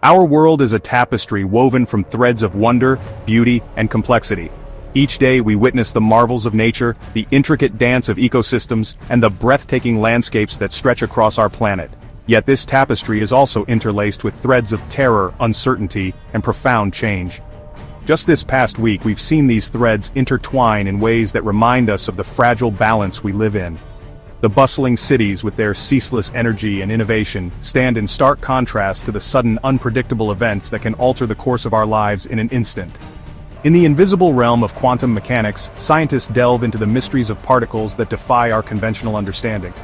Our world is a tapestry woven from threads of wonder, beauty, and complexity. Each day we witness the marvels of nature, the intricate dance of ecosystems, and the breathtaking landscapes that stretch across our planet. Yet this tapestry is also interlaced with threads of terror, uncertainty, and profound change. Just this past week we've seen these threads intertwine in ways that remind us of the fragile balance we live in. The bustling cities with their ceaseless energy and innovation stand in stark contrast to the sudden unpredictable events that can alter the course of our lives in an instant. In the invisible realm of quantum mechanics, scientists delve into the mysteries of particles that defy our conventional understanding.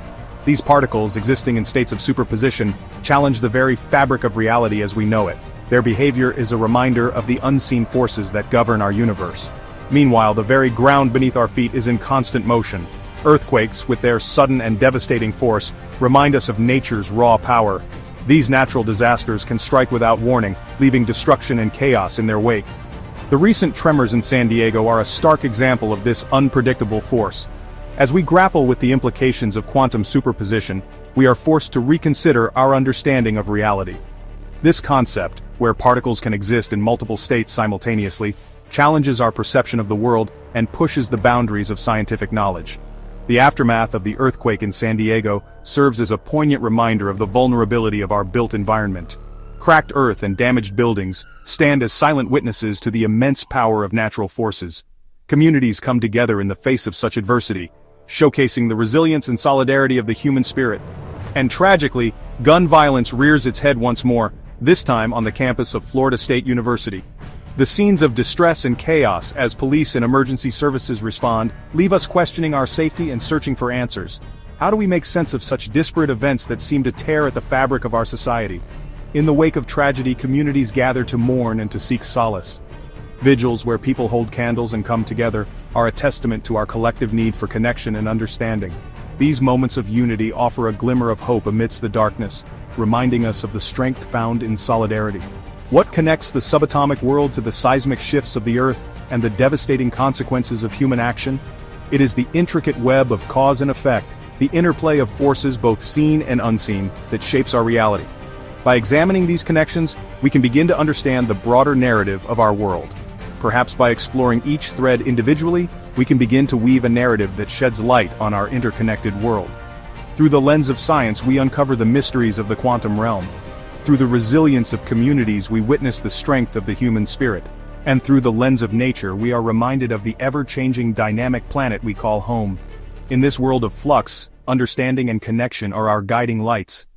These particles, existing in states of superposition, challenge the very fabric of reality as we know it. Their behavior is a reminder of the unseen forces that govern our universe. Meanwhile, the very ground beneath our feet is in constant motion. Earthquakes, with their sudden and devastating force, remind us of nature's raw power. These natural disasters can strike without warning, leaving destruction and chaos in their wake. The recent tremors in San Diego are a stark example of this unpredictable force. As we grapple with the implications of quantum superposition, we are forced to reconsider our understanding of reality. This concept, where particles can exist in multiple states simultaneously, challenges our perception of the world and pushes the boundaries of scientific knowledge. The aftermath of the earthquake in San Diego serves as a poignant reminder of the vulnerability of our built environment. Cracked earth and damaged buildings stand as silent witnesses to the immense power of natural forces. Communities come together in the face of such adversity, showcasing the resilience and solidarity of the human spirit. And tragically, gun violence rears its head once more, this time on the campus of Florida State University. The scenes of distress and chaos as police and emergency services respond leave us questioning our safety and searching for answers. How do we make sense of such disparate events that seem to tear at the fabric of our society? In the wake of tragedy, communities gather to mourn and to seek solace. Vigils where people hold candles and come together are a testament to our collective need for connection and understanding. These moments of unity offer a glimmer of hope amidst the darkness, reminding us of the strength found in solidarity. What connects the subatomic world to the seismic shifts of the Earth and the devastating consequences of human action? It is the intricate web of cause and effect, the interplay of forces both seen and unseen, that shapes our reality. By examining these connections, we can begin to understand the broader narrative of our world. Perhaps by exploring each thread individually, we can begin to weave a narrative that sheds light on our interconnected world. Through the lens of science, we uncover the mysteries of the quantum realm. Through the resilience of communities, we witness the strength of the human spirit. And through the lens of nature, we are reminded of the ever-changing dynamic planet we call home. In this world of flux, understanding and connection are our guiding lights.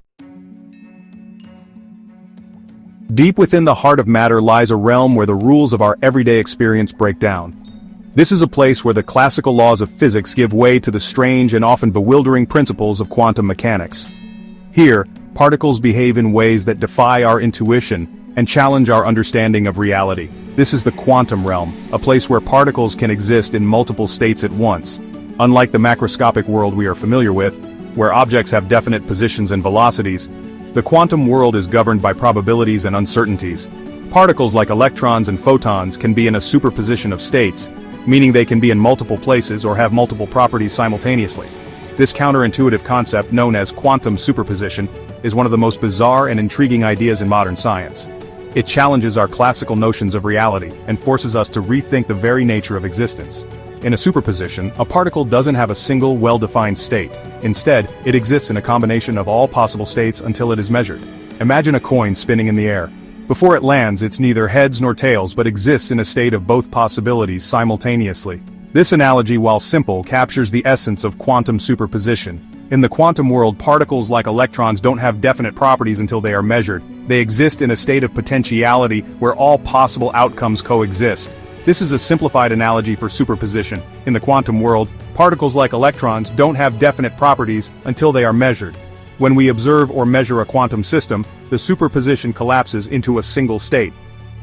Deep within the heart of matter lies a realm where the rules of our everyday experience break down. This is a place where the classical laws of physics give way to the strange and often bewildering principles of quantum mechanics. Here, particles behave in ways that defy our intuition and challenge our understanding of reality. This is the quantum realm, a place where particles can exist in multiple states at once. Unlike the macroscopic world we are familiar with, where objects have definite positions and velocities, the quantum world is governed by probabilities and uncertainties. Particles like electrons and photons can be in a superposition of states, meaning they can be in multiple places or have multiple properties simultaneously. This counterintuitive concept, known as quantum superposition, is one of the most bizarre and intriguing ideas in modern science. It challenges our classical notions of reality and forces us to rethink the very nature of existence. In a superposition, a particle doesn't have a single, well-defined state. Instead, it exists in a combination of all possible states until it is measured. Imagine a coin spinning in the air. Before it lands, it's neither heads nor tails but exists in a state of both possibilities simultaneously. This analogy, while simple, captures the essence of quantum superposition. In the quantum world, particles like electrons don't have definite properties until they are measured. They exist in a state of potentiality where all possible outcomes coexist. This is a simplified analogy for superposition. In the quantum world, particles like electrons don't have definite properties until they are measured. When we observe or measure a quantum system, the superposition collapses into a single state.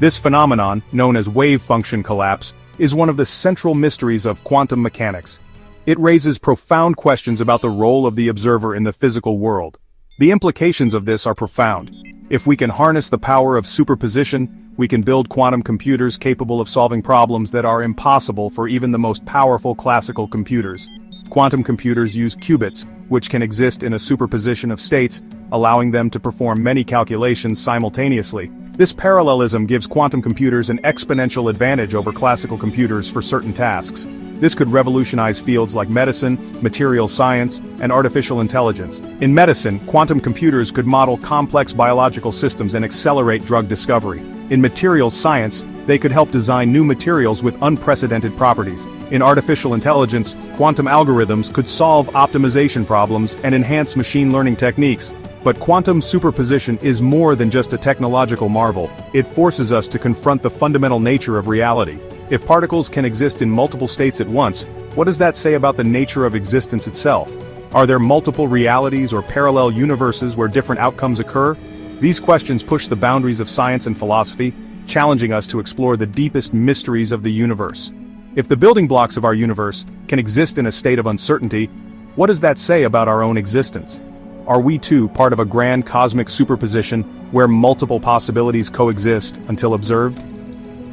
This phenomenon, known as wave function collapse, is one of the central mysteries of quantum mechanics. It raises profound questions about the role of the observer in the physical world. The implications of this are profound. If we can harness the power of superposition, we can build quantum computers capable of solving problems that are impossible for even the most powerful classical computers. Quantum computers use qubits, which can exist in a superposition of states, allowing them to perform many calculations simultaneously. This parallelism gives quantum computers an exponential advantage over classical computers for certain tasks. This could revolutionize fields like medicine, materials science, and artificial intelligence. In medicine, quantum computers could model complex biological systems and accelerate drug discovery. In materials science, they could help design new materials with unprecedented properties. In artificial intelligence, quantum algorithms could solve optimization problems and enhance machine learning techniques. But quantum superposition is more than just a technological marvel. It forces us to confront the fundamental nature of reality. If particles can exist in multiple states at once, what does that say about the nature of existence itself? Are there multiple realities or parallel universes where different outcomes occur? These questions push the boundaries of science and philosophy, challenging us to explore the deepest mysteries of the universe. If the building blocks of our universe can exist in a state of uncertainty, what does that say about our own existence? Are we too part of a grand cosmic superposition where multiple possibilities coexist until observed?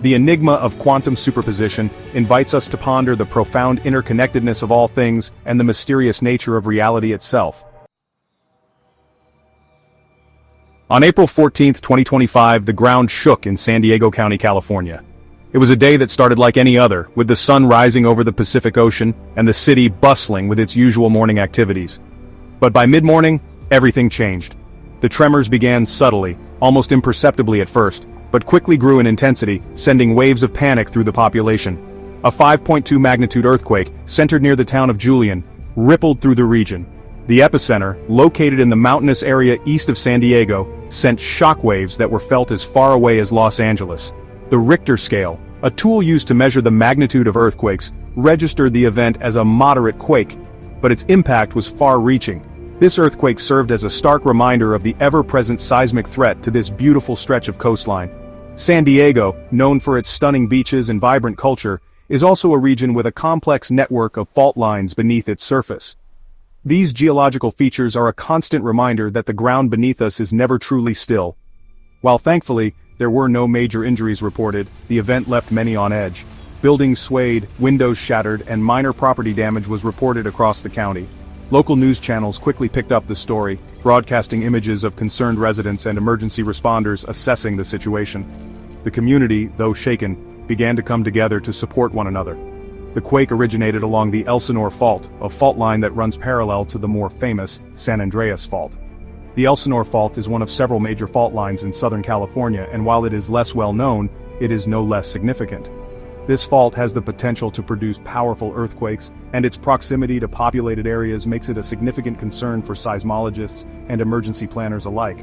The enigma of quantum superposition invites us to ponder the profound interconnectedness of all things and the mysterious nature of reality itself. On April 14, 2025, the ground shook in San Diego County, California. It was a day that started like any other, with the sun rising over the Pacific Ocean and the city bustling with its usual morning activities. But by mid-morning, everything changed. The tremors began subtly, almost imperceptibly at first, but quickly grew in intensity, sending waves of panic through the population. A 5.2 magnitude earthquake, centered near the town of Julian, rippled through the region. The epicenter, located in the mountainous area east of San Diego, sent shockwaves that were felt as far away as Los Angeles. The Richter scale, a tool used to measure the magnitude of earthquakes, registered the event as a moderate quake, but its impact was far-reaching. This earthquake served as a stark reminder of the ever-present seismic threat to this beautiful stretch of coastline. San Diego, known for its stunning beaches and vibrant culture, is also a region with a complex network of fault lines beneath its surface. These geological features are a constant reminder that the ground beneath us is never truly still. While thankfully, there were no major injuries reported, the event left many on edge. Buildings swayed, windows shattered, and minor property damage was reported across the county. Local news channels quickly picked up the story, broadcasting images of concerned residents and emergency responders assessing the situation. The community, though shaken, began to come together to support one another. The quake originated along the Elsinore Fault, a fault line that runs parallel to the more famous San Andreas Fault. The Elsinore Fault is one of several major fault lines in Southern California, and while it is less well known, it is no less significant. This fault has the potential to produce powerful earthquakes, and its proximity to populated areas makes it a significant concern for seismologists and emergency planners alike.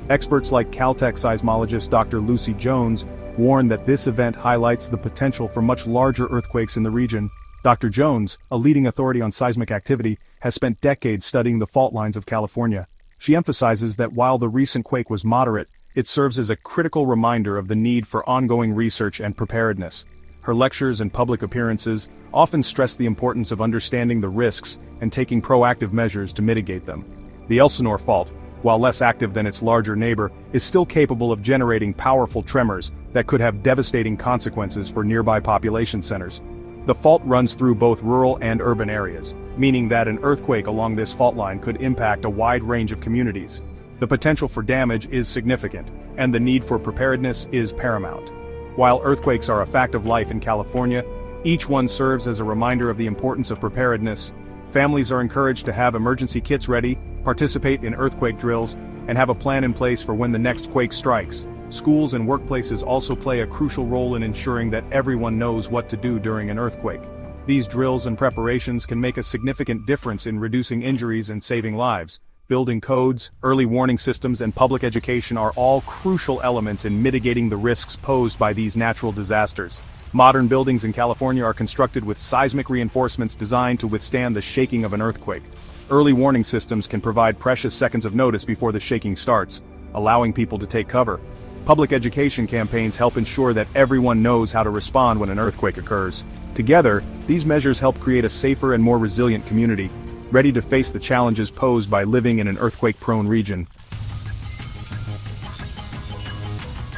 Experts like Caltech seismologist Dr. Lucy Jones warn that this event highlights the potential for much larger earthquakes in the region. Dr. Jones, a leading authority on seismic activity, has spent decades studying the fault lines of California. She emphasizes that while the recent quake was moderate, it serves as a critical reminder of the need for ongoing research and preparedness. Her lectures and public appearances often stress the importance of understanding the risks and taking proactive measures to mitigate them. The Elsinore Fault, while less active than its larger neighbor, is still capable of generating powerful tremors that could have devastating consequences for nearby population centers. The fault runs through both rural and urban areas, meaning that an earthquake along this fault line could impact a wide range of communities. The potential for damage is significant, and the need for preparedness is paramount. While earthquakes are a fact of life in California, each one serves as a reminder of the importance of preparedness. Families are encouraged to have emergency kits ready, participate in earthquake drills, and have a plan in place for when the next quake strikes. Schools and workplaces also play a crucial role in ensuring that everyone knows what to do during an earthquake. These drills and preparations can make a significant difference in reducing injuries and saving lives. Building codes, early warning systems, and public education are all crucial elements in mitigating the risks posed by these natural disasters. Modern buildings in California are constructed with seismic reinforcements designed to withstand the shaking of an earthquake. Early warning systems can provide precious seconds of notice before the shaking starts, allowing people to take cover. Public education campaigns help ensure that everyone knows how to respond when an earthquake occurs. Together, these measures help create a safer and more resilient community, ready to face the challenges posed by living in an earthquake-prone region.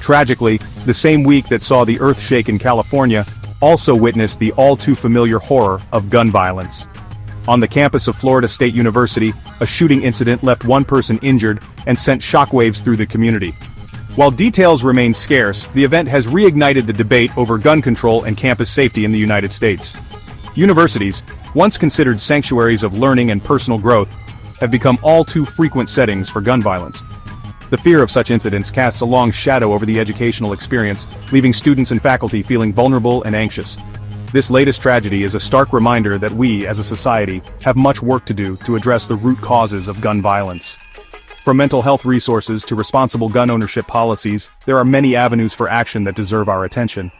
Tragically, the same week that saw the earth shake in California also witnessed the all-too-familiar horror of gun violence. On the campus of Florida State University, a shooting incident left one person injured and sent shockwaves through the community. While details remain scarce, the event has reignited the debate over gun control and campus safety in the United States. Universities, once considered sanctuaries of learning and personal growth, have become all too frequent settings for gun violence. The fear of such incidents casts a long shadow over the educational experience, leaving students and faculty feeling vulnerable and anxious. This latest tragedy is a stark reminder that we, as a society, have much work to do to address the root causes of gun violence. From mental health resources to responsible gun ownership policies, there are many avenues for action that deserve our attention.